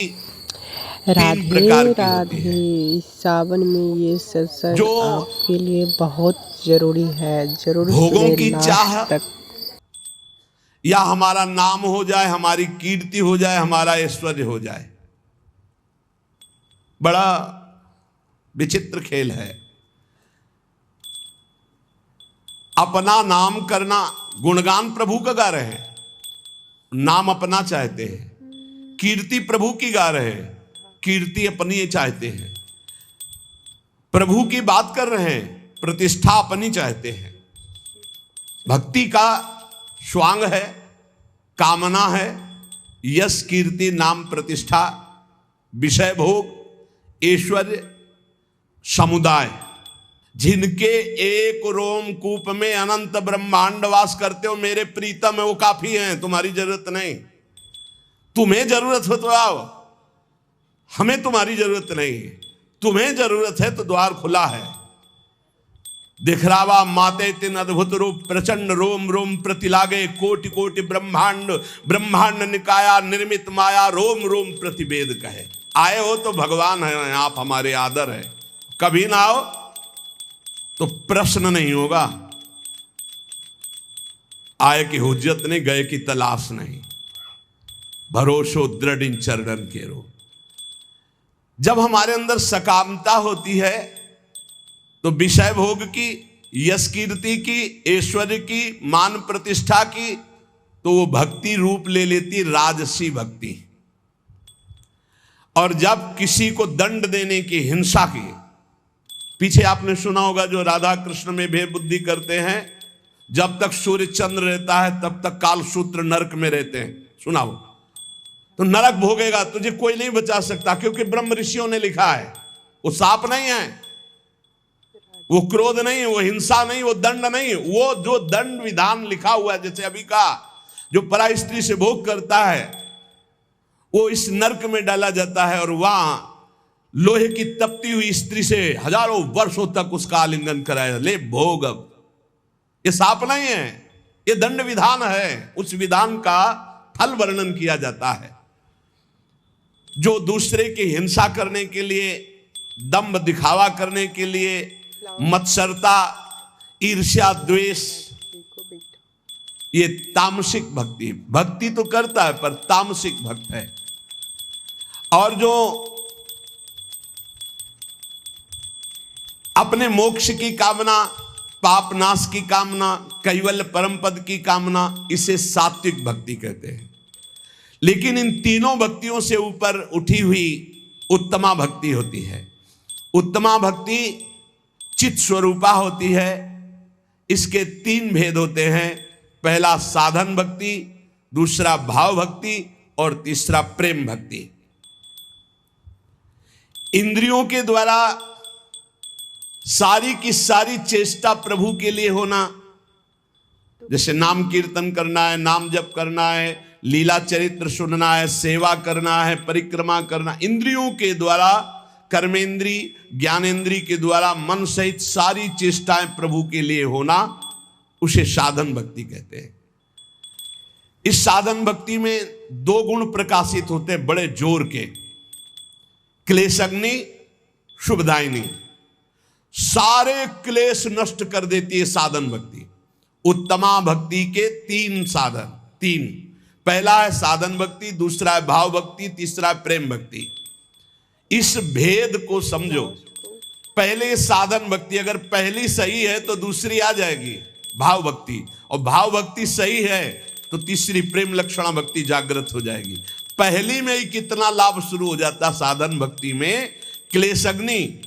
तीन प्रकार राधे की होती है। राधे। सावन में ये सत्संग जो आपके लिए बहुत जरूरी है, जरूर भोगों सुने की चाह, लास्ट तक। या हमारा नाम हो जाए, हमारी कीर्ति हो जाए, हमारा ऐश्वर्य हो जाए, बड़ा विचित्र खेल है। अपना नाम करना, गुणगान प्रभु का गा रहे हैं, नाम अपना चाहते हैं। कीर्ति प्रभु की गा रहे हैं, कीर्ति अपनी चाहते हैं। प्रभु की बात कर रहे हैं, प्रतिष्ठा अपनी चाहते हैं। भक्ति का स्वांग है, कामना है, यश कीर्ति नाम प्रतिष्ठा, विषय भोग, ऐश्वर्य, समुदाय। जिनके एक रोमकूप में अनंत ब्रह्मांड वास करते हो मेरे प्रीतम है, वो काफी हैं, तुम्हारी जरूरत नहीं। तुम्हें जरूरत हो तो आओ, हमें तुम्हारी जरूरत नहीं। तुम्हें जरूरत है तो द्वार खुला है। दिखरावा माते तिन अद्भुत रूप, प्रचंड रोम रोम प्रतिलागे, कोटि कोटि ब्रह्मांड ब्रह्मांड निकाया, निर्मित माया रोम रोम प्रतिवेद कहे। आए हो तो भगवान है आप, हमारे आदर है। कभी ना आओ तो प्रश्न नहीं होगा। आए की हुज्जत नहीं, गए की तलाश नहीं। भरोसो दृढ़ इन चरणन के रो। जब हमारे अंदर सकामता होती है तो विषय भोग की, यश कीर्ति की, ऐश्वर्य की, मान प्रतिष्ठा की, तो वो भक्ति रूप ले लेती राजसी भक्ति। और जब किसी को दंड देने की, हिंसा की, पीछे आपने सुना होगा जो राधा कृष्ण में भेद बुद्धि करते हैं, जब तक सूर्य चंद्र रहता है तब तक कालसूत्र नरक में रहते हैं। सुना हो तो नरक भोगेगा, तुझे कोई नहीं बचा सकता, क्योंकि ब्रह्म ऋषियों ने लिखा है। वो साप नहीं है, वो क्रोध नहीं, वो हिंसा नहीं, वो दंड नहीं। वो जो दंड विधान लिखा हुआ है, जैसे अभी का जो पराई स्त्री से भोग करता है वो इस नरक में डाला जाता है, और वहां लोहे की तपती हुई स्त्री से हजारों वर्षों तक उसका आलिंगन कराया, ले भोग। अब ये साप नहीं है, ये दंड विधान है। उस विधान का फल वर्णन किया जाता है। जो दूसरे की हिंसा करने के लिए, दंभ दिखावा करने के लिए, मत्सरता, ईर्ष्या, द्वेष, ये तामसिक भक्ति। भक्ति तो करता है पर तामसिक भक्त है। और जो अपने मोक्ष की कामना, पाप नाश की कामना, कैवल्य परम पद की कामना, इसे सात्विक भक्ति कहते हैं। लेकिन इन तीनों भक्तियों से ऊपर उठी हुई उत्तमा भक्ति होती है। उत्तमा भक्ति चित स्वरूपा होती है। इसके तीन भेद होते हैं। पहला साधन भक्ति, दूसरा भाव भक्ति और तीसरा प्रेम भक्ति। इंद्रियों के द्वारा सारी की सारी चेष्टा प्रभु के लिए होना, जैसे नाम कीर्तन करना है, नाम जप करना है, लीला चरित्र सुनना है, सेवा करना है, परिक्रमा करना। इंद्रियों के द्वारा, कर्मेंद्री, ज्ञानेंद्री के द्वारा मन सहित सारी चेष्टाएं प्रभु के लिए होना, उसे साधन भक्ति कहते हैं। इस साधन भक्ति में दो गुण प्रकाशित होते हैं बड़े जोर के, क्लेशग्नि, शुभदायिनी। सारे क्लेश नष्ट कर देती है साधन भक्ति। उत्तमा भक्ति के तीन साधन, तीन। पहला है साधन भक्ति, दूसरा है भाव भक्ति, तीसरा है प्रेम भक्ति। इस भेद को समझो। पहले साधन भक्ति, अगर पहली सही है तो दूसरी आ जाएगी भाव भक्ति, और भाव भक्ति सही है तो तीसरी प्रेम लक्षणा भक्ति जागृत हो जाएगी। पहली में ही कितना लाभ शुरू हो जाता साधन भक्ति में। क्लेशग्नि,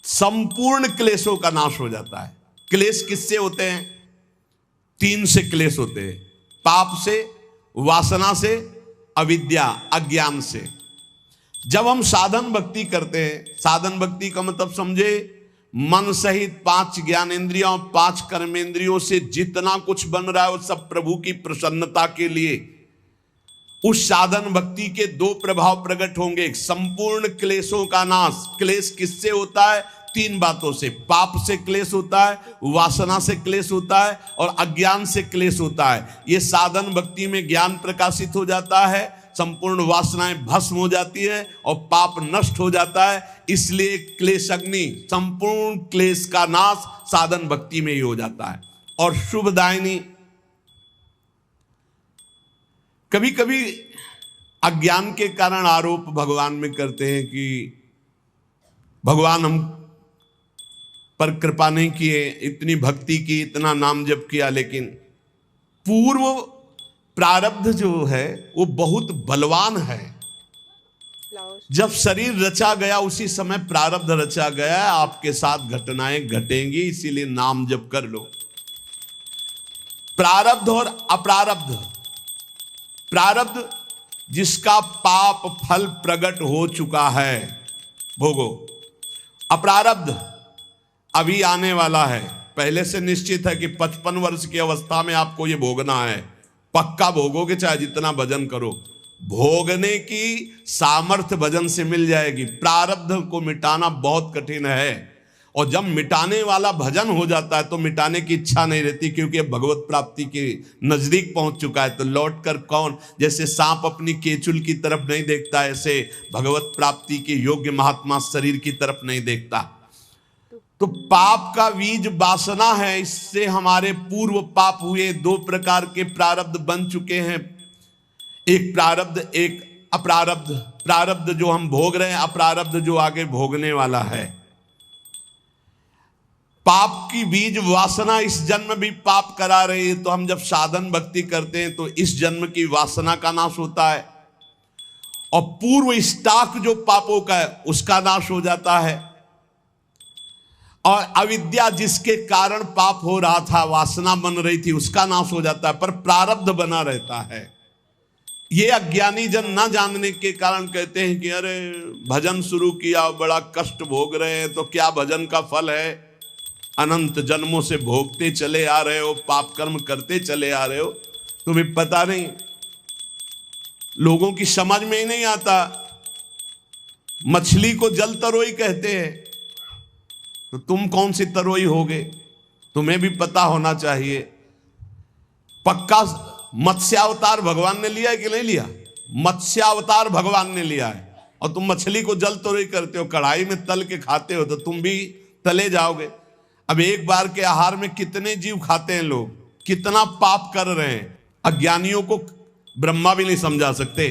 संपूर्ण क्लेशों का नाश हो जाता है। क्लेश किससे होते हैं? तीन से क्लेश होते हैं। पाप से, वासना से, अविद्या अज्ञान से। जब हम साधन भक्ति करते हैं, साधन भक्ति का मतलब समझे, मन सहित पांच ज्ञानेंद्रियों, पांच कर्मेंद्रियों से जितना कुछ बन रहा है वो सब प्रभु की प्रसन्नता के लिए। उस साधन भक्ति के दो प्रभाव प्रकट होंगे। संपूर्ण क्लेशों का नाश। क्लेश किससे होता है? तीन बातों से। पाप से क्लेश होता है, वासना से क्लेश होता है और अज्ञान से क्लेश होता है। ये साधन भक्ति में ज्ञान प्रकाशित हो जाता है, संपूर्ण वासनाएं भस्म हो जाती है और पाप नष्ट हो जाता है। इसलिए क्लेश अग्नि, संपूर्ण क्लेश का नाश साधन भक्ति में ही हो जाता है। और शुभदायिनी, कभी कभी अज्ञान के कारण आरोप भगवान में करते हैं कि भगवान हम पर कृपा नहीं किए, इतनी भक्ति की, इतना नाम जप किया, लेकिन पूर्व प्रारब्ध जो है वो बहुत बलवान है। जब शरीर रचा गया उसी समय प्रारब्ध रचा गया, आपके साथ घटनाएं घटेंगी, इसीलिए नाम जप कर लो। प्रारब्ध और अप्रारब्ध, प्रारब्ध जिसका पाप फल प्रकट हो चुका है भोगो, अप्रारब्ध अभी आने वाला है। पहले से निश्चित है कि 55 वर्ष की अवस्था में आपको ये भोगना है, पक्का भोगोगे, चाहे जितना भजन करो। भोगने की सामर्थ्य भजन से मिल जाएगी। प्रारब्ध को मिटाना बहुत कठिन है, और जब मिटाने वाला भजन हो जाता है तो मिटाने की इच्छा नहीं रहती, क्योंकि अब भगवत प्राप्ति के नजदीक पहुंच चुका है। तो लौट कर कौन, जैसे सांप अपनी केचुल की तरफ नहीं देखता, ऐसे भगवत प्राप्ति के योग्य महात्मा शरीर की तरफ नहीं देखता। तो पाप का बीज वासना है, इससे हमारे पूर्व पाप हुए। 2 प्रकार के प्रारब्ध बन चुके हैं, एक प्रारब्ध एक अप्रारब्ध। प्रारब्ध जो हम भोग रहे हैं, अप्रारब्ध जो आगे भोगने वाला है। पाप की बीज वासना इस जन्म भी पाप करा रही है, तो हम जब साधन भक्ति करते हैं तो इस जन्म की वासना का नाश होता है, और पूर्व स्टॉक जो पापों का है उसका नाश हो जाता है। और अविद्या जिसके कारण पाप हो रहा था, वासना बन रही थी, उसका नाश हो जाता है, पर प्रारब्ध बना रहता है। ये अज्ञानी जन ना जानने के कारण कहते हैं कि अरे भजन शुरू किया, बड़ा कष्ट भोग रहे हैं, तो क्या भजन का फल है? अनंत जन्मों से भोगते चले आ रहे हो, पाप कर्म करते चले आ रहे हो, तुम्हें पता नहीं। लोगों की समझ में ही नहीं आता। मछली को जल तरोई कहते हैं, तो तुम कौन सी तरोई होगे? तुम्हें भी पता होना चाहिए। पक्का मत्स्यावतार भगवान ने लिया है कि नहीं लिया? मत्स्यावतार भगवान ने लिया है, और तुम मछली को जल तरोई करते हो, कढ़ाई में तल के खाते हो, तो तुम भी तले जाओगे। अब एक बार के आहार में कितने जीव खाते हैं लोग, कितना पाप कर रहे हैं। अज्ञानियों को ब्रह्मा भी नहीं समझा सकते।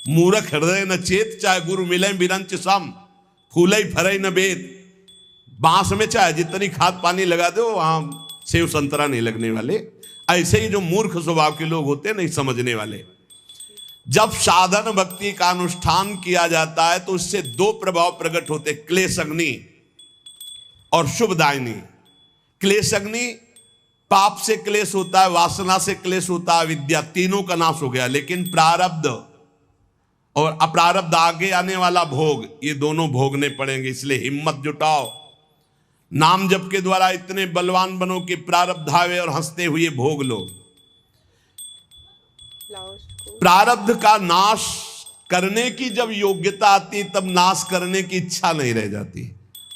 मूर्ख हृदय न चेत, चाहे गुरु मिले बिरंच सम, फूले फरे न बेद। बांस में चाहे जितनी खाद पानी लगा दो, वहां सेव संतरा नहीं लगने वाले। ऐसे ही जो मूर्ख स्वभाव के लोग होते हैं, नहीं समझने वाले। जब साधन भक्ति का अनुष्ठान किया जाता है तो इससे 2 प्रभाव प्रकट होते, क्लेश अग्नि और शुभदायिनी। क्लेश अग्नि, पाप से क्लेश होता है, वासना से क्लेश होता है, विद्या, तीनों का नाश हो गया। लेकिन प्रारब्ध और अप्रारब्ध, आगे आने वाला भोग, ये दोनों भोगने पड़ेंगे। इसलिए हिम्मत जुटाओ, नाम जप के द्वारा इतने बलवान बनो कि प्रारब्ध आवे और हंसते हुए भोग लो। प्रारब्ध का नाश करने की जब योग्यता आती, तब नाश करने की इच्छा नहीं रह जाती,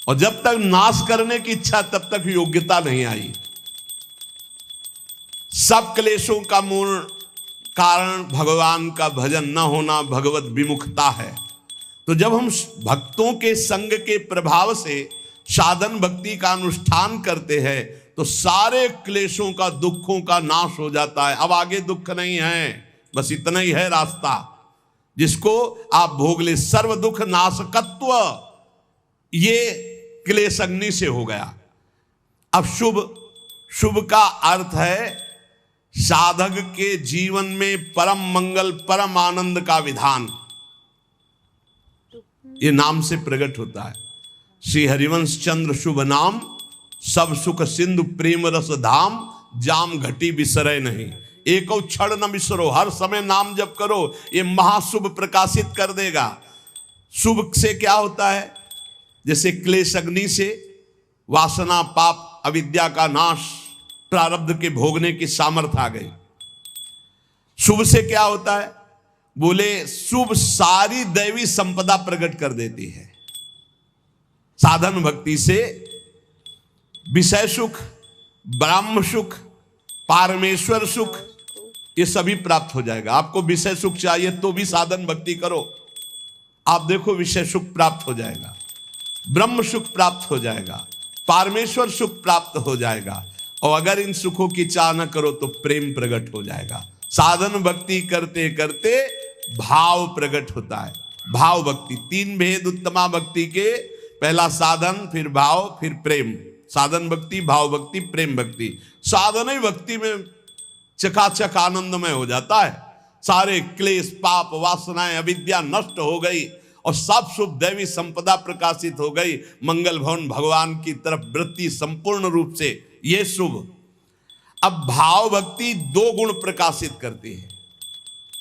और जब तक नाश करने की इच्छा, तब तक योग्यता नहीं आई। सब क्लेशों का मूल कारण भगवान का भजन न होना, भगवत विमुखता है। तो जब हम भक्तों के संग के प्रभाव से साधन भक्ति का अनुष्ठान करते हैं, तो सारे क्लेशों का, दुखों का नाश हो जाता है। अब आगे दुख नहीं है, बस इतना ही है रास्ता जिसको आप भोग ले। सर्व दुख नाशकत्व, ये क्लेश अग्नि से हो गया। अब शुभ का अर्थ है साधक के जीवन में परम मंगल, परम आनंद का विधान, ये नाम से प्रकट होता है। श्री हरिवंश चंद्र शुभ नाम, सब सुख सिंधु प्रेम रस धाम, जाम घटी बिसरे नहीं। एको क्षण न बिसरो, हर समय नाम जप करो, ये महाशुभ प्रकाशित कर देगा। शुभ से क्या होता है? जैसे क्लेश अग्नि से वासना, पाप, अविद्या का नाश, प्रारब्ध के भोगने की सामर्थ्य आ गई। शुभ से क्या होता है? बोले शुभ सारी दैवी संपदा प्रकट कर देती है। साधन भक्ति से विषय सुख, ब्रह्म सुख, पारमेश्वर सुख, ये सभी प्राप्त हो जाएगा। आपको विषय सुख चाहिए तो भी साधन भक्ति करो, आप देखो विषय सुख प्राप्त हो जाएगा, ब्रह्म सुख प्राप्त हो जाएगा, परमेश्वर सुख प्राप्त हो जाएगा। और अगर इन सुखों की चाह न करो तो प्रेम प्रकट हो जाएगा। साधन भक्ति करते करते भाव प्रकट होता है। भाव भक्ति, तीन भेद उत्तमा भक्ति के, पहला साधन, फिर भाव, फिर प्रेम। साधन भक्ति, भाव भक्ति, प्रेम भक्ति। साधन ही भक्ति में चकाचक आनंदमय हो जाता है। सारे क्लेश, पाप, वासनाएं, अविद्या नष्ट हो गई और सब शुभ दैवी संपदा प्रकाशित हो गई। मंगल भवन भगवान की तरफ वृत्ति संपूर्ण रूप से, ये शुभ। अब भाव भक्ति दो गुण प्रकाशित करती है।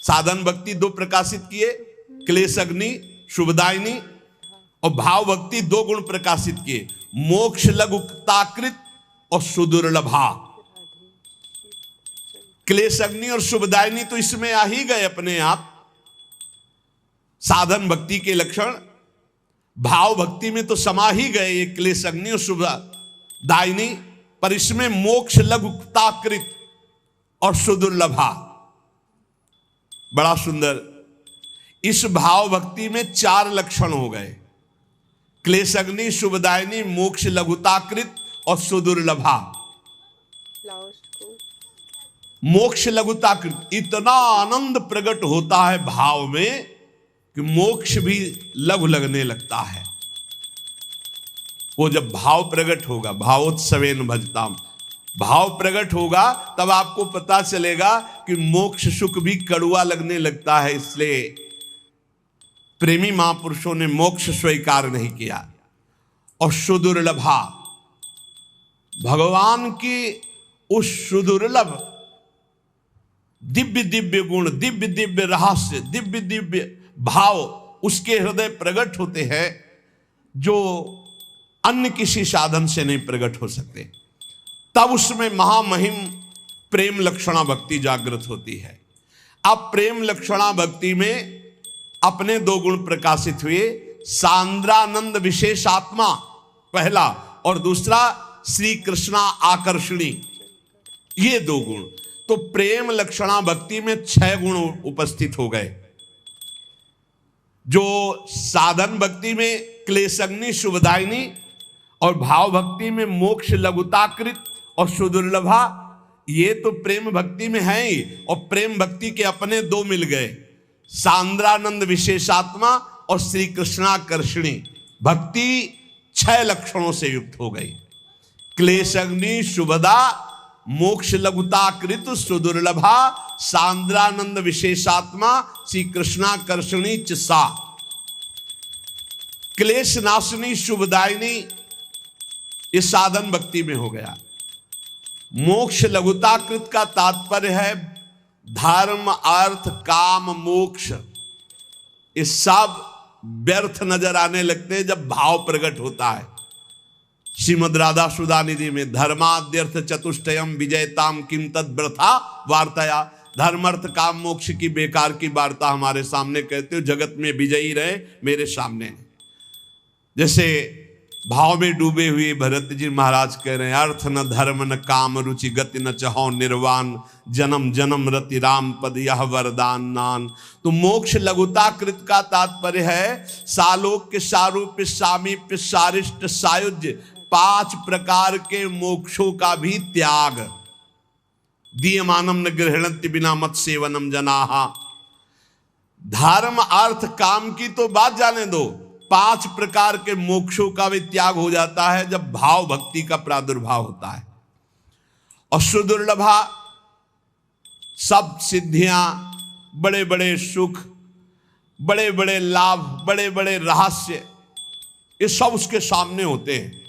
साधन भक्ति दो प्रकाशित किए, क्लेश अग्नि, शुभदायिनी, और भाव भक्ति दो गुण प्रकाशित किए, मोक्ष लघुताकृत और सुदुर्लभा। क्लेश अग्नि और शुभदायिनी तो इसमें आ ही गए अपने आप, साधन भक्ति के लक्षण। भाव भक्ति में तो समा ही गए ये क्लेश अग्नि और शुभदायिनी, पर इसमें मोक्ष लघुताकृत और सुदुर्लभा। बड़ा सुंदर। इस भाव भक्ति में चार लक्षण हो गए, क्लेश अग्नि, शुभदायिनी, मोक्ष लघुताकृत और सुदुर्लभा। मोक्ष लघुताकृत, इतना आनंद प्रकट होता है भाव में कि मोक्ष भी लघु लगने लगता है। वो जब भाव प्रकट होगा, भावोत्सवेन भजताम, भाव प्रकट होगा तब आपको पता चलेगा कि मोक्ष सुख भी कड़ुआ लगने लगता है। इसलिए प्रेमी महापुरुषों ने मोक्ष स्वीकार नहीं किया। और सुदुर्लभा, भगवान की उस सुदुर्लभ दिव्य दिव्य गुण, दिव्य दिव्य रहस्य, दिव्य दिव्य भाव उसके हृदय प्रकट होते हैं जो अन्य किसी साधन से नहीं प्रकट हो सकते। तब उसमें महामहिम प्रेम लक्षणा भक्ति जागृत होती है। अब प्रेम लक्षणा भक्ति में अपने दो गुण प्रकाशित हुए, सांद्रानंद विशेषात्मा पहला, और दूसरा श्री कृष्णा आकर्षणी, ये दो गुण। तो प्रेम लक्षणा भक्ति में 6 गुण उपस्थित हो गए। जो साधन भक्ति में क्लेशग्नि, शुभदायिनी, और भाव भक्ति में मोक्ष लघुताकृत और सुदुर्लभा, ये तो प्रेम भक्ति में है ही। और प्रेम भक्ति के अपने दो मिल गए, सांद्रानंद विशेषात्मा और श्री कृष्णाकर्षणी भक्ति 6 लक्षणों से युक्त हो गई। क्लेशग्नि, शुभदा, मोक्ष लघुताकृत, सुदुर्लभा, सांद्रानंद विशेषात्मा, श्री कृष्णाकर्षणी च सा। क्लेश नाशिनी, शुभदायिनी, इस साधन भक्ति में हो गया। मोक्ष लघुताकृत का तात्पर्य है धर्म, अर्थ, काम, मोक्ष। ये सब व्यर्थ नजर आने लगते हैं जब भाव प्रकट होता है। श्रीमद् राधा सुधा निधि में धर्माद्यर्थ चतुष्टयम विजयताम किम तद वृथा वार्ताया, धर्म अर्थ काम मोक्ष की बेकार की वार्ता हमारे सामने कहते हो, जगत में विजयी रहे मेरे सामने। जैसे भाव में डूबे हुए भरत जी महाराज कह रहे हैं, अर्थ न धर्म न काम रुचि गति न चहो निर्वाण, जन्म जन्म रति राम पद यह वरदान नान। तो मोक्ष लघुताकृत का तात्पर्य है सालोक्य, सारूप्य, सामीप्य, सारिष्ट, सायुज्य, 5 प्रकार के मोक्षों का भी त्याग। दीयमानम न गृहणन्ति बिना मत सेवनम जनाहा। धर्म अर्थ काम की तो बात जाने दो, 5 प्रकार के मोक्षों का भी त्याग हो जाता है जब भाव भक्ति का प्रादुर्भाव होता है। और सुदुर्लभा, सब सिद्धियां, बड़े बड़े सुख, बड़े बड़े लाभ, बड़े बड़े रहस्य, ये सब उसके सामने होते हैं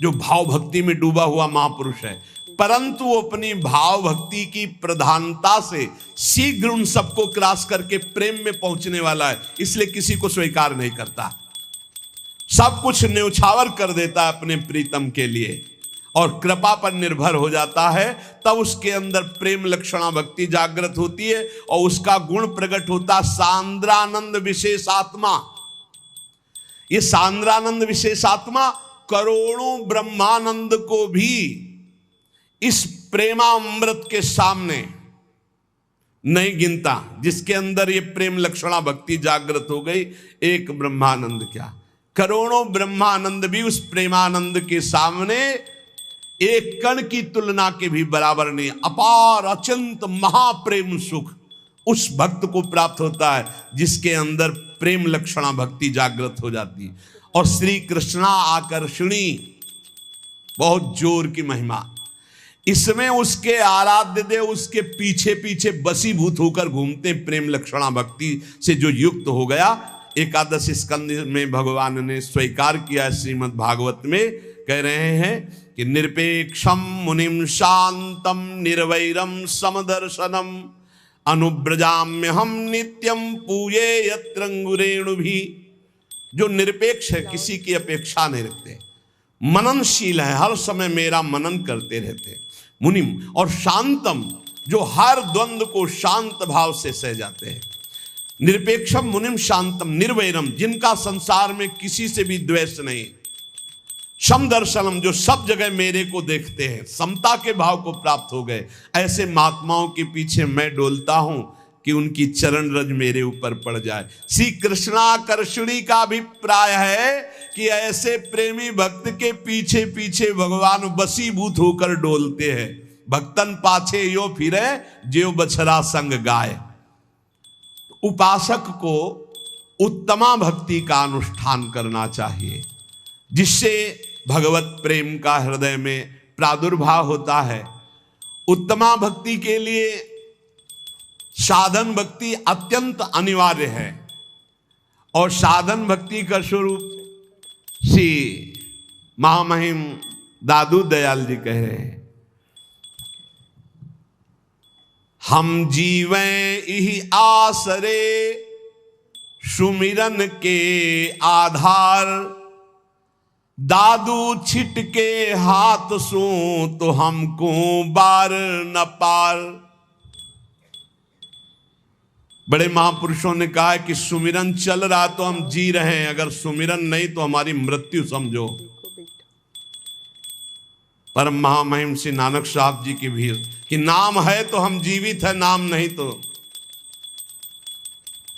जो भाव भक्ति में डूबा हुआ महापुरुष है। परंतु वो अपनी भाव भक्ति की प्रधानता से शीघ्र उन सबको क्रॉस करके प्रेम में पहुंचने वाला है, इसलिए किसी को स्वीकार नहीं करता। सब कुछ न्यौछावर कर देता है अपने प्रीतम के लिए और कृपा पर निर्भर हो जाता है। तब उसके अंदर प्रेम लक्षणा भक्ति जागृत होती है और उसका गुण प्रकट होता सांद्रानंद विशेषात्मा। ये सांद्रानंद विशेषात्मा करोड़ों ब्रह्मानंद को भी इस प्रेमामृत के सामने नहीं गिनता, जिसके अंदर ये प्रेम लक्षणा भक्ति जागृत हो गई। एक ब्रह्मानंद क्या, करोड़ों ब्रह्मानंद भी उस प्रेमानंद के सामने एक कण की तुलना के भी बराबर नहीं। अपार अत्यंत महाप्रेम सुख उस भक्त को प्राप्त होता है जिसके अंदर प्रेम लक्षणा भक्ति जागृत हो जाती है। और श्री कृष्णा आकर्षणी, बहुत जोर की महिमा इसमें। उसके आराध्य देव उसके पीछे पीछे बसीभूत होकर घूमते। प्रेम लक्षणा भक्ति से जो युक्त हो गया, एकादश स्कंद में भगवान ने स्वीकार किया। श्रीमद् भागवत में कह रहे हैं कि निरपेक्षम मुनिम शांतम निर्वैरम समदर्शनम अनुब्रजाम्य हम नित्यम पूये यत्रंगुरेणु भी। जो निरपेक्ष है, किसी की अपेक्षा नहीं रखते, मननशील है, हर समय मेरा मनन करते रहते। मुनिम, और शांतम, जो हर द्वंद्व को शांत भाव से सह जाते हैं। निरपेक्षम मुनिम शांतम निर्वैरम, जिनका संसार में किसी से भी द्वेष नहीं। समदर्शनम, जो सब जगह मेरे को देखते हैं, समता के भाव को प्राप्त हो गए। ऐसे महात्माओं के पीछे मैं डोलता हूं कि उनकी चरण रज मेरे ऊपर पड़ जाए। श्री कृष्णाकर्षणी का अभिप्राय है कि ऐसे प्रेमी भक्त के पीछे पीछे भगवान वशीभूत होकर डोलते हैं। भक्तन पाछे यो फिरे ज्यो बछड़ा संग गाय। उपासक को उत्तमा भक्ति का अनुष्ठान करना चाहिए, जिससे भगवत प्रेम का हृदय में प्रादुर्भाव होता है। उत्तमा भक्ति के लिए साधन भक्ति अत्यंत अनिवार्य है। और साधन भक्ति का स्वरूप श्री महामहिम दादू दयाल जी कह रहे हैं, हम जीवें इहि आसरे सुमिरन के आधार, दादू छिट के हाथ सो तो हमको बार न पार। बड़े महापुरुषों ने कहा है कि सुमिरन चल रहा तो हम जी रहे हैं, अगर सुमिरन नहीं तो हमारी मृत्यु समझो। परम महामहिम श्री नानक साहब जी की भी कि नाम है तो हम जीवित है, नाम नहीं तो।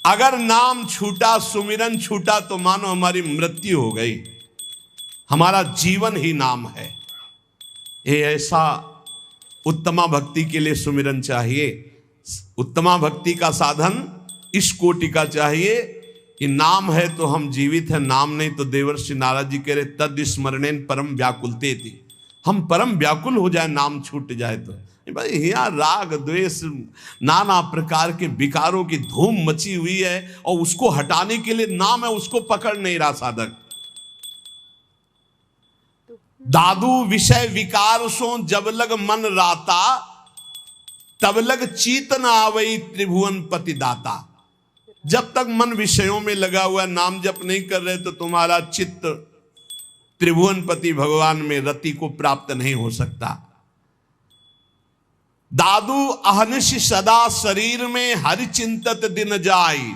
अगर नाम छूटा, सुमिरन छूटा तो मानो हमारी मृत्यु हो गई। हमारा जीवन ही नाम है। ये ऐसा उत्तमा भक्ति के लिए सुमिरन चाहिए। उत्तमा भक्ति का साधन इस कोटि का चाहिए कि नाम है तो हम जीवित हैं, नाम नहीं तो देवर्षि नारद जी कह रहे तद स्मरणेन परम व्याकुलते थी। हम परम व्याकुल हो जाए, नाम छूट जाए तो। भाई यहाँ राग द्वेष नाना प्रकार के विकारों की धूम मची हुई है और उसको हटाने के लिए नाम है, उसको पकड़ नहीं रहा साधक। दादू विषय विकार सो जब लग मन राता, तब लग चीतन आवई त्रिभुवन पति दाता। जब तक मन विषयों में लगा हुआ, नाम जप नहीं कर रहे तो तुम्हारा चित्त त्रिभुवन पति भगवान में रति को प्राप्त नहीं हो सकता। दादू अहनिश सदा शरीर में हरि चिंतत दिन जाई,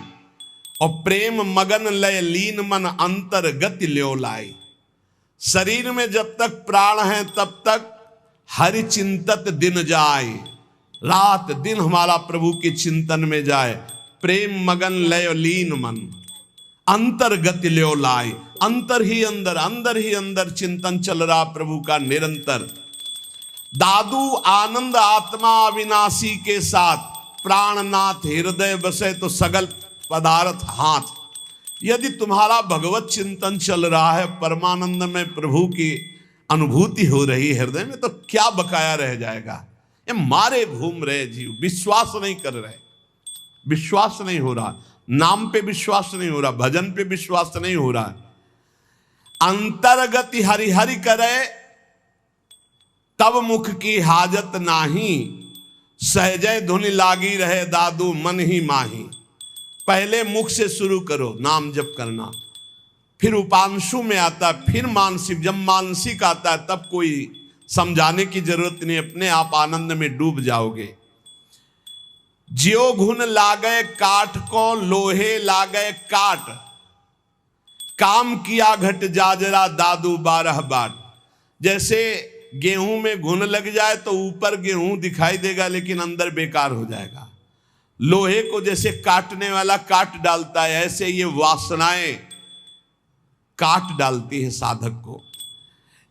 और प्रेम मगन लय लीन मन अंतर गति ल्यो लाई। शरीर में जब तक प्राण है तब तक हरि चिंतत दिन जाए, रात दिन हमारा प्रभु के चिंतन में जाए। प्रेम मगन लय लीन मन अंतर गति ल्यो लाई, अंतर ही अंदर चिंतन चल रहा प्रभु का निरंतर। दादू आनंद आत्मा अविनाशी के साथ प्राणनाथ हृदय बसे तो सगल पदार्थ हाथ। यदि तुम्हारा भगवत चिंतन चल रहा है, परमानंद में प्रभु की अनुभूति हो रही है हृदय में, तो क्या बकाया रह जाएगा। ये मारे घूम रहे जीव, विश्वास नहीं कर रहे, विश्वास नहीं हो रहा, नाम पे विश्वास नहीं हो रहा, भजन पे विश्वास नहीं हो रहा। अंतर्गति हरि हरि करे तब मुख की हाजत नाही, सहजय धुनि लागी रहे दादू मन ही माही। पहले मुख से शुरू करो नाम जप करना, फिर उपांशु में आता, फिर मानसिक। जब मानसिक आता है तब कोई समझाने की जरूरत नहीं, अपने आप आनंद में डूब जाओगे। ज्यो घुन लागे काठ को लोहे लागे काट, काम किया घट जाजरा दादू 12 बाट। जैसे गेहूं में घुन लग जाए तो ऊपर गेहूं दिखाई देगा लेकिन अंदर बेकार हो जाएगा। लोहे को जैसे काटने वाला काट डालता है, ऐसे ये वासनाएं काट डालती है साधक को।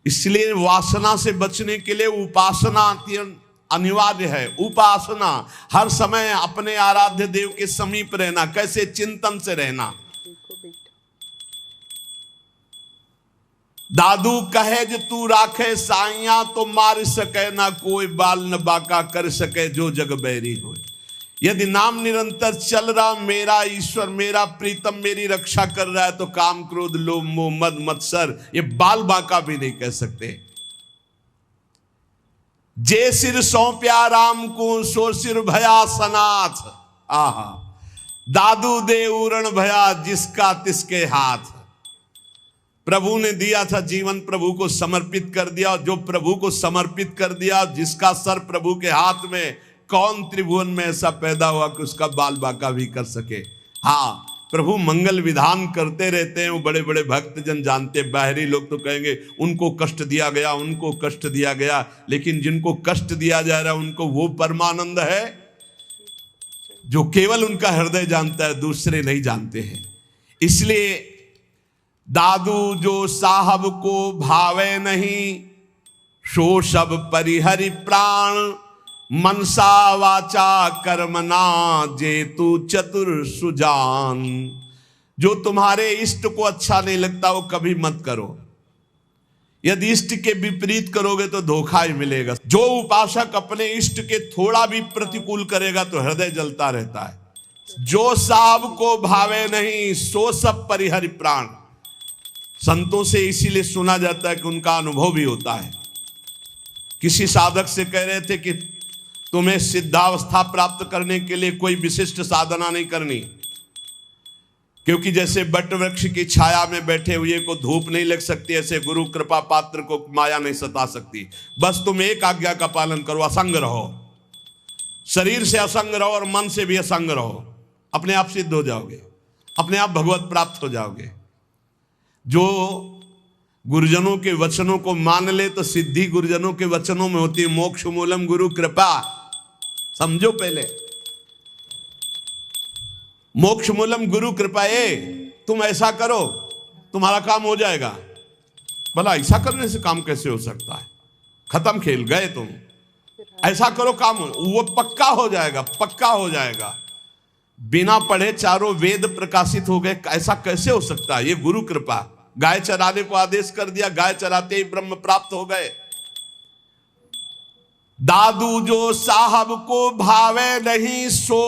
इसलिए वासना से बचने के लिए उपासना अनिवार्य है। उपासना, हर समय अपने आराध्य देव के समीप रहना। कैसे? चिंतन से रहना। दादू कहे जो तू राखे साइया, तो मार सके ना कोई, बाल न बाका कर सके जो जग बैरी हो। यदि नाम निरंतर चल रहा, मेरा ईश्वर मेरा प्रीतम मेरी रक्षा कर रहा है, तो काम क्रोध लोभ मोह मद मत्सर ये बाल बाका भी नहीं कह सकते। जे सिर सौंप्या राम को, सो सिर भया सनाथ। आहा, दादू दे उरण भया, जिसका तिसके हाथ। प्रभु ने दिया था जीवन, प्रभु को समर्पित कर दिया। जो प्रभु को समर्पित कर दिया, जिसका सर प्रभु के हाथ में, कौन त्रिभुवन में ऐसा पैदा हुआ कि उसका बाल बाका भी कर सके। हाँ, प्रभु मंगल विधान करते रहते हैं, वो बड़े बड़े भक्त जन जानते। बाहरी लोग तो कहेंगे उनको कष्ट दिया गया, उनको कष्ट दिया गया, लेकिन जिनको कष्ट दिया जा रहा है उनको वो परमानंद है जो केवल उनका हृदय जानता है, दूसरे नहीं जानते हैं। इसलिए दादू जो साहब को भावे नहीं, सो सब परिहरि प्राण। मनसा वाचा कर्मना, जेतु चतुर सुजान। जो तुम्हारे इष्ट को अच्छा नहीं लगता वो कभी मत करो। यदि इष्ट के विपरीत करोगे तो धोखा ही मिलेगा। जो उपासक अपने इष्ट के थोड़ा भी प्रतिकूल करेगा तो हृदय जलता रहता है। जो साहब को भावे नहीं, सो सब परिहरि प्राण। संतों से इसीलिए सुना जाता है कि उनका अनुभव भी होता है। किसी साधक से कह रहे थे कि तुम्हें सिद्धावस्था प्राप्त करने के लिए कोई विशिष्ट साधना नहीं करनी, क्योंकि जैसे बट वृक्ष की छाया में बैठे हुए को धूप नहीं लग सकती, ऐसे गुरु कृपा पात्र को माया नहीं सता सकती। बस तुम एक आज्ञा का पालन करो, असंग रहो। शरीर से असंग रहो और मन से भी असंग रहो, अपने आप सिद्ध हो जाओगे, अपने आप भगवत प्राप्त हो जाओगे। जो गुरुजनों के वचनों को मान ले तो सिद्धि गुरुजनों के वचनों में होती है। मोक्ष मूलम गुरु कृपा, समझो पहले। मोक्ष मूलम गुरु कृपा। तुम ऐसा करो तुम्हारा काम हो जाएगा। भला ऐसा करने से काम कैसे हो सकता है? खत्म खेल, गए तुम। ऐसा करो काम वो पक्का हो जाएगा, पक्का हो जाएगा। बिना पढ़े चारों वेद प्रकाशित हो गए, ऐसा कैसे हो सकता है? ये गुरु कृपा। गाय चराने को आदेश कर दिया, गाय चराते ही ब्रह्म प्राप्त हो गए। दादू जो साहब को भावे नहीं, सो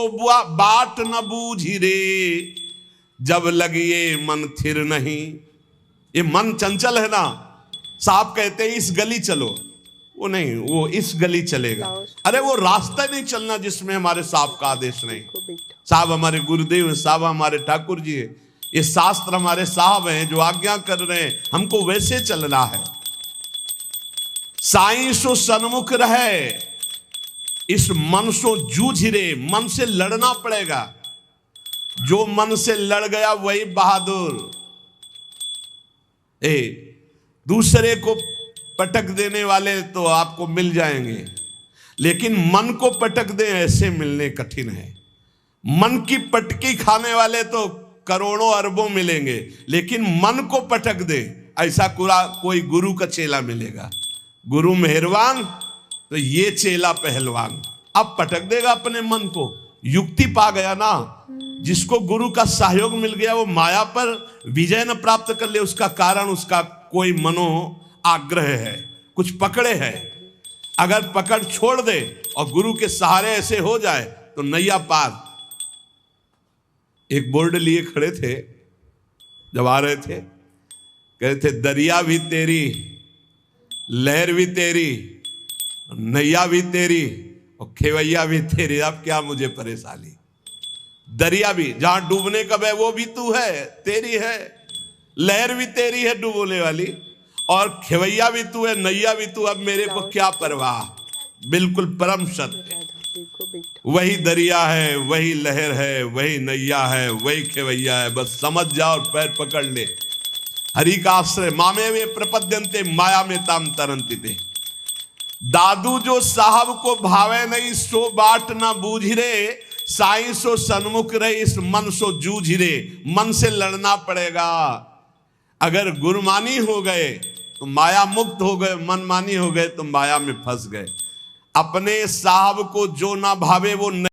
बाट न बूझी रे। जब लगिए मन थिर नहीं। ये मन चंचल है ना। साहब कहते हैं इस गली चलो, वो नहीं, वो इस गली चलेगा। अरे वो रास्ता नहीं चलना जिसमें हमारे साहब का आदेश नहीं। साहब हमारे गुरुदेव हैं, साहब हमारे ठाकुर जी हैं, ये शास्त्र हमारे साहब हैं जो आज्ञा कर रहे हैं, हमको वैसे चलना है। साईं सो सन्मुख रहे, इस मन सो जूझ रे। मन से लड़ना पड़ेगा। जो मन से लड़ गया वही बहादुर। दूसरे को पटक देने वाले तो आपको मिल जाएंगे, लेकिन मन को पटक दे ऐसे मिलने कठिन है। मन की पटकी खाने वाले तो करोड़ों अरबों मिलेंगे, लेकिन मन को पटक दे ऐसा कोई गुरु का चेला मिलेगा। गुरु मेहरबान तो ये चेला पहलवान। अब पटक देगा अपने मन को। युक्ति पा गया ना। जिसको गुरु का सहयोग मिल गया वो माया पर विजय न प्राप्त कर ले, उसका कारण उसका कोई मनो आग्रह है, कुछ पकड़े है। अगर पकड़ छोड़ दे और गुरु के सहारे ऐसे हो जाए तो नैया पार। एक बोर्ड लिए खड़े थे, जब आ रहे थे कह रहे थे दरिया भी तेरी, लहर भी तेरी, नैया भी तेरी और खेवैया भी तेरी। अब क्या मुझे परेशानी। दरिया भी जहां डूबने का है वो भी तू है, तेरी है। लहर भी तेरी है डूबने वाली, और खेवैया भी तू है, नैया भी तू। अब मेरे को क्या परवाह। बिल्कुल परम सत्य। वही दरिया है, वही लहर है, वही नैया है, वही खेवैया है। बस समझ जाओ और पैर पकड़ ले। हरि का आश्रय मामे में प्रपद्यन्ते माया में ताम तरंति थे। दादू जो साहब को भावे नहीं, सो बाट ना बूझ रे। साई सो सन्मुख रहे, इस मन सो जूझ रे। मन से लड़ना पड़ेगा। अगर गुरमानी हो गए तो माया मुक्त हो गए, मनमानी हो गए तो माया में फंस गए। अपने साहब को जो ना भावे वो